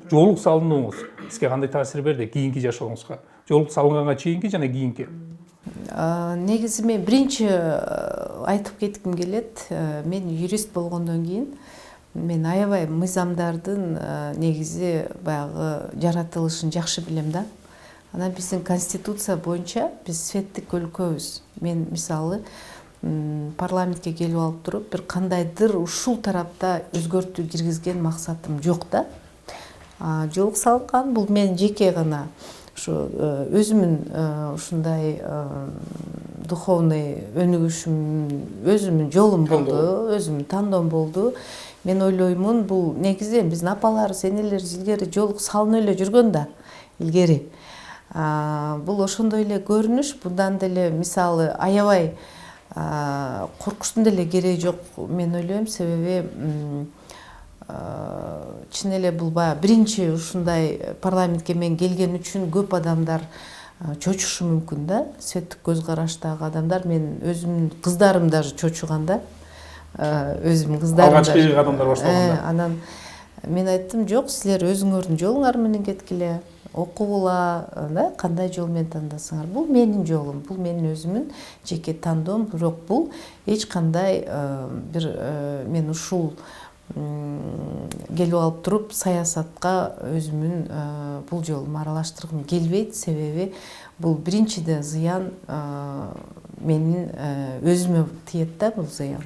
Жоолук салынууңуз сизге кандай таасир берди кийинки жашооңузга? Жоолук салынганга чейинки жана кийинки? Негизи мен биринчи айтып кетким келет. Мен юрист болгондон кийин мен аябай мыйзамдардын негизи баягы жаратылышын жакшы билем да. Анан биздин конституция боюнча биз светтик өлкөбүз. Мен мисалы парламентке келип алып туруп бир кандайдыр ушул тарапта өзгөртүү киргизген максатым жок да. Жоолук салган бул мен жеке гана ушу өзүмүн ушундай духовный өнүгүшүм, өзүмүн жолум болду, өзүмүн тандоом болду. Мен ойлоймун, бул негизи биздин апаларыбыз, энелерибиз илгери жоолук салынып эле жүргөн да, илгери. Бул ошондой эле көрүнүш, bundan деле мисалы аябай коркуштун деле кереги жок, мен ойлойм, себеби чын эле бул баягы биринчи ушундай парламентке мен келген үчүн көп адамдар чочушу мүмкүн да, светтик көз караштагы адамдар. Мен өзүмдүн кыздарым даже чочуган да, өзүмдүн кыздарым. Алгач келген адамдар баштаганда. Анан мен айттым, жок, силер өзүңөрдүн жолуңар менен кеткиле, окугула, да, кандай жол менен тандасаңар. Бул менин жолум, бул менин өзүмүн жеке тандоом, бирок бул эч кандай бир мен ушул келип алып туруп саясатка өзүмүн бул жолума аралаштыргым келбейт, себеби бул биринчиден зыян менин өзүмө тиет да, бул зыян.